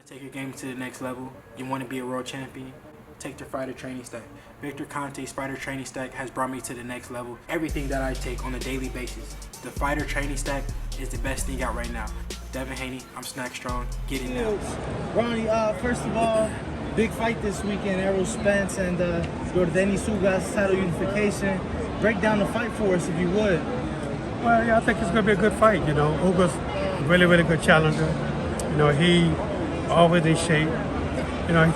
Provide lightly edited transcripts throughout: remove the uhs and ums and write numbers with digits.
To take your game to the next level, you want to be a world champion, take the fighter training stack. Victor Conte's fighter training stack has brought me to the next level. Everything that I take on a daily basis, the fighter training stack is the best thing out right now. Devin Haney, I'm snack strong, get it now. Ronnie, first of all, big fight this weekend, Errol Spence and Dennis Ugas title unification. Break down the fight for us if you would. Well, yeah, I think it's going to be a good fight. You know, Ugas, really, really good challenger. You know, he always in shape. You know,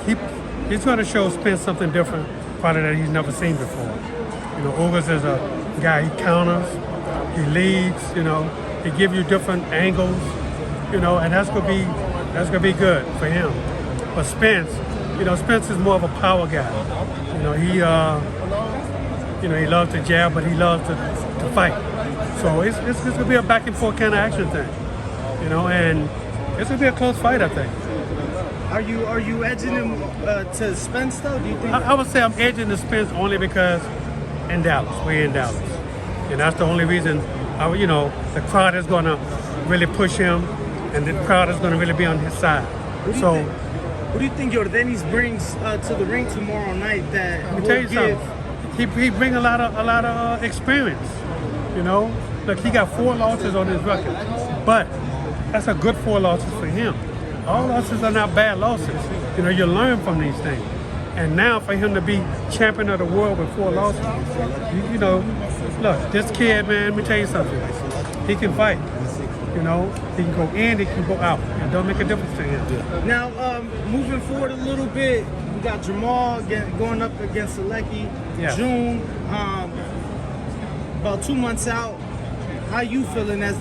he's going to show Spence something different, probably that he's never seen before. You know, Ugas is a guy, he counters, he leads, you know, he gives you different angles, you know, and that's gonna be good for him. But Spence, you know, Spence is more of a power guy. You know, he loves to jab, but he loves to fight. So it's gonna be a back and forth kind of action thing, you know, and it's gonna be a close fight, I think. Are you edging him to Spence though? Do you think? I would say I'm edging the Spence only because we're in Dallas, and that's the only reason. You know, the crowd is gonna really push him, and the crowd is gonna really be on his side. What do you think Dennis brings to the ring tomorrow night that let me tell you something. He brings a lot of experience. You know, look, he got 4 losses on his record, but that's a good 4 losses for him. All losses are not bad losses. You know, you learn from these things. And now for him to be champion of the world with 4 losses, you know, look, this kid, man, let me tell you something. He can fight. You know, he can go in, he can go out. It don't make a difference to him. Now, moving forward a little bit, we got Jamal going up against Selecki. Yeah. June, about 2 months out. How you feeling as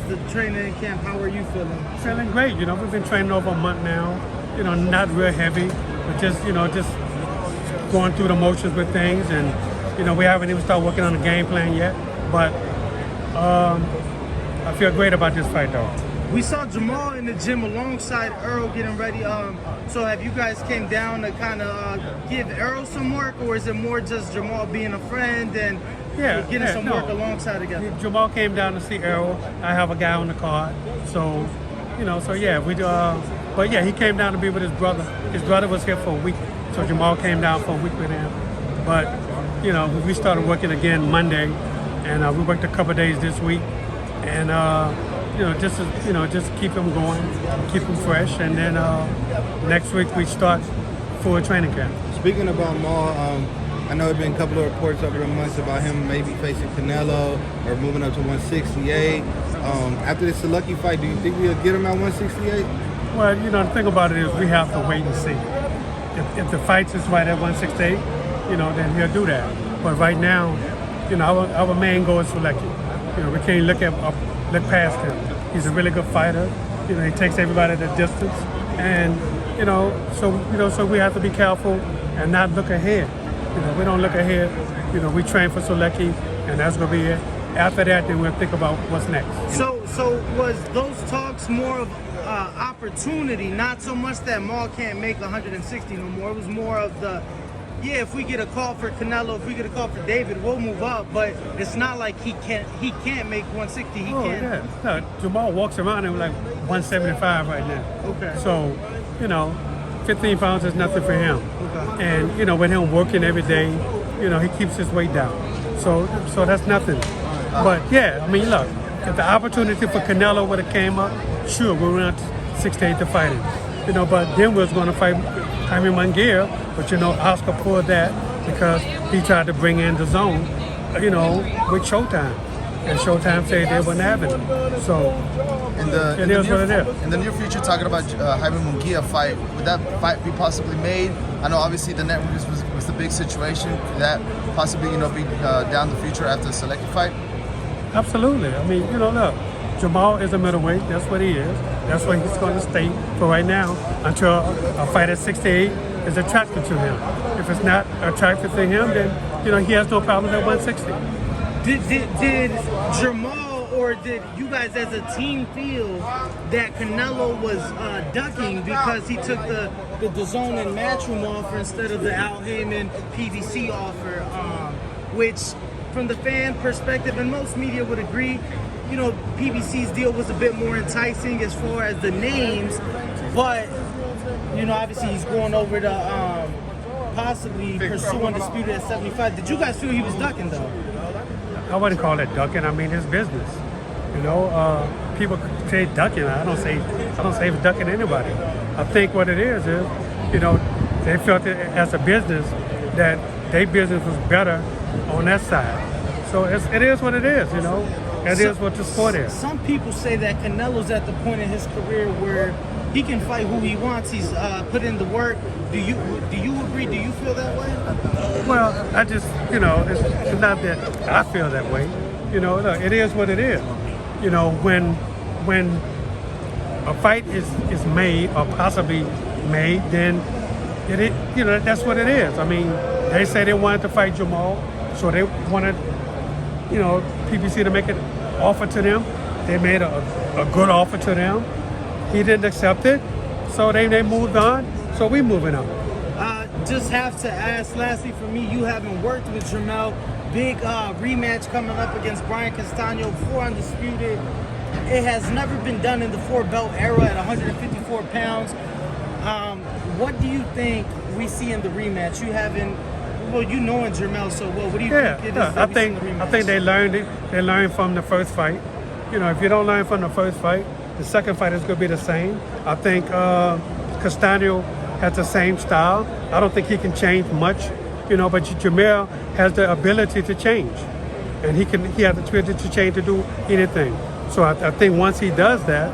the trainer in camp? How are you feeling? Feeling great. You know, we've been training over a month now. You know, not real heavy, but just going through the motions with things. And, you know, we haven't even started working on the game plan yet. But I feel great about this fight, though. We saw Jamal in the gym alongside Earl getting ready. So have you guys came down to kind of give Earl some work, or is it more just Jamal being a friend and getting some work alongside together? Jamal came down to see Errol. I have a guy on the card, so you know, we do. But yeah, he came down to be with his brother. His brother was here for a week, so Jamal came down for a week with him. But you know, we started working again Monday, and we worked a couple of days this week, and just keep him going, keep him fresh, and then next week we start full training camp. Speaking about Maul, I know there have been a couple of reports over the months about him maybe facing Canelo or moving up to 168. After this Selecki fight, do you think we'll get him at 168? Well, you know, the thing about it is we have to wait and see. If the fight is right at 168, you know, then he'll do that. But right now, you know, our main goal is Selecki. You know, we can't look past him. He's a really good fighter. You know, he takes everybody the distance, and so we have to be careful and not look ahead. You know, we don't look ahead. You know, we train for Selecki, and that's gonna be it. After that, then we'll think about what's next. So was those talks more of opportunity, not so much that Maul can't make 160 no more? It was more of if we get a call for Canelo, if we get a call for David, we'll move up. But it's not like he can't make 160. He can't. Yeah. No, Jamal walks around and like 175 right now. Okay. So, you know, 15 pounds is nothing for him. Okay. And you know, with him working every day, you know, he keeps his weight down. So that's nothing. But yeah, I mean, look, if the opportunity for Canelo would have came up, sure, we went 68 to fight him. You know, but then we was going to fight Jaime Mungia, but you know, Oscar pulled that because he tried to bring in the zone, you know, with Showtime. And Showtime said they wouldn't have it. So it is what it is. In the near future, talking about Jaime Mungia fight, would that fight be possibly made? I know obviously the network was the big situation. Could that possibly, you know, be down the future after the Selecki fight? Absolutely. I mean, you know, look, Jamal is a middleweight. That's what he is. That's where he's going to stay for right now until a fight at 68 is attractive to him. If it's not attractive to him, then, you know, he has no problem at 160. Did Jamal or did you guys as a team feel that Canelo was ducking because he took the DAZN and Matchroom offer instead of the Al Heyman PBC offer, which from the fan perspective, and most media would agree, you know, PBC's deal was a bit more enticing as far as the names, but you know, obviously he's going over to possibly pursue undisputed at 75. Did you guys feel he was ducking though? I wouldn't call it ducking. I mean, it's business. You know, people say ducking. I don't say it's ducking anybody. I think what it is, you know, they felt it as a business that their business was better on that side. So it is what it is, you know. It is what the sport is. Some people say that Canelo's at the point in his career where he can fight who he wants. He's put in the work. Do you agree? Do you feel that way? Well, I just, you know, it's not that I feel that way. You know, look, it is what it is. You know, when a fight is made or possibly made, then it you know, that's what it is. I mean, they say they wanted to fight Jamal, so they wanted, you know, PBC to make an offer to them. They made a good offer to them. He didn't accept it, so they moved on. So we moving on. Just have to ask, lastly for me, you haven't worked with Jamel. Big rematch coming up against Brian Castano, 4 undisputed. It has never been done in the 4-belt era at 154 pounds. What do you think we see in the rematch? You haven't, well, you know in Jamel so well. What do you think it is that we see in the rematch? I think they learned it. They learned from the first fight. You know, if you don't learn from the first fight, the second fight is going to be the same. I think Castano has the same style. I don't think he can change much, you know, but Jamel has the ability to change. And he has the ability to change, to do anything. So I think once he does that,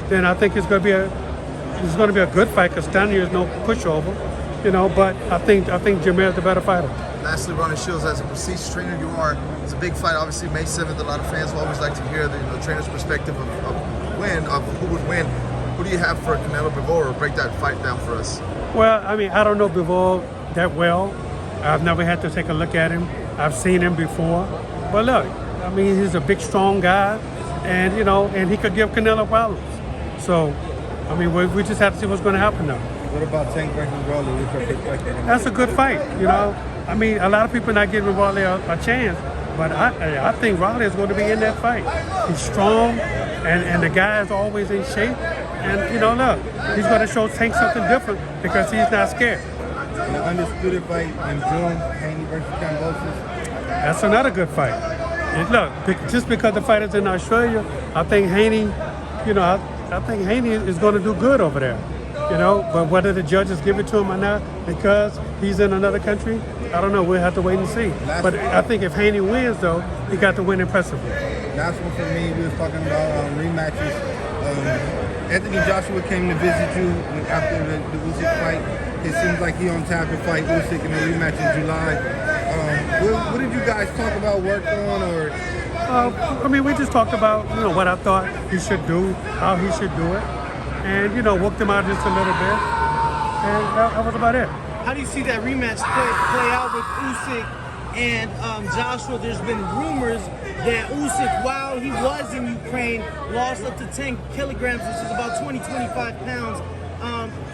then I think it's going to be a good fight. Castano is no pushover, you know, but I think Jamel is the better fighter. Lastly, Ronnie Shields, as a prestige trainer you are, it's a big fight, obviously May 7th. A lot of fans will always like to hear the trainer's perspective of who would win. Who do you have for Canelo Bivol, or break that fight down for us? Well, I mean, I don't know Bivol that well. I've never had to take a look at him. I've seen him before. But look, I mean, he's a big, strong guy, and, you know, and he could give Canelo problems. So, I mean, we just have to see what's going to happen now. What about Tank versus Rolly? What's your perspective? That's a good fight, you know. I mean, a lot of people not giving Rolly a chance, but I think Rolly is going to be in that fight. He's strong, and the guy is always in shape. And, you know, look, he's going to show Tank something different because he's not scared. The undisputed fight in June, Haney versus Kambosos. That's another good fight. And look, just because the fight is in Australia, I think Haney, you know, I think Haney is going to do good over there. You know, but whether the judges give it to him or not because he's in another country, I don't know. We'll have to wait and see. But I think if Haney wins, though, he got to win impressively. Last one for me, we was talking about rematches. Anthony Joshua came to visit you after the Usyk fight. It seems like he on tap to fight Usyk in the rematch in July. What did you guys talk about, work on, or? I mean, we just talked about, you know, what I thought he should do, how he should do it, and, you know, worked him out just a little bit, and that was about it. How do you see that rematch play out with Usyk and Joshua? There's been rumors that Usyk, while he was in Ukraine, lost up to 10 kilograms, which is about 20-25 pounds.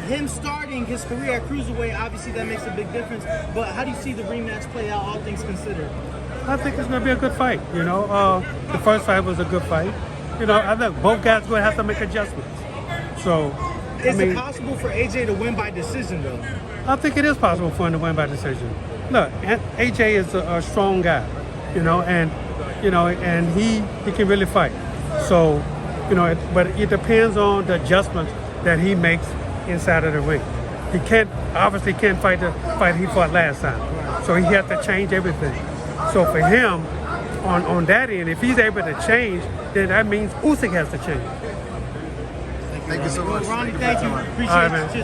Him starting his career at cruiserweight, obviously that makes a big difference. But how do you see the rematch play out, all things considered? I think it's going to be a good fight. You know, the first fight was a good fight. You know, I think both guys going to have to make adjustments. So, is it possible for AJ to win by decision, though? I think it is possible for him to win by decision. Look, AJ is a strong guy, you know, and he can really fight. So, you know, but it depends on the adjustments that he makes inside of the ring. He obviously can't fight the fight he fought last time. So he has to change everything. So for him, on that end, if he's able to change, then that means Usyk has to change. Thank you so much. Ronnie, thank you. Appreciate All right, man. it.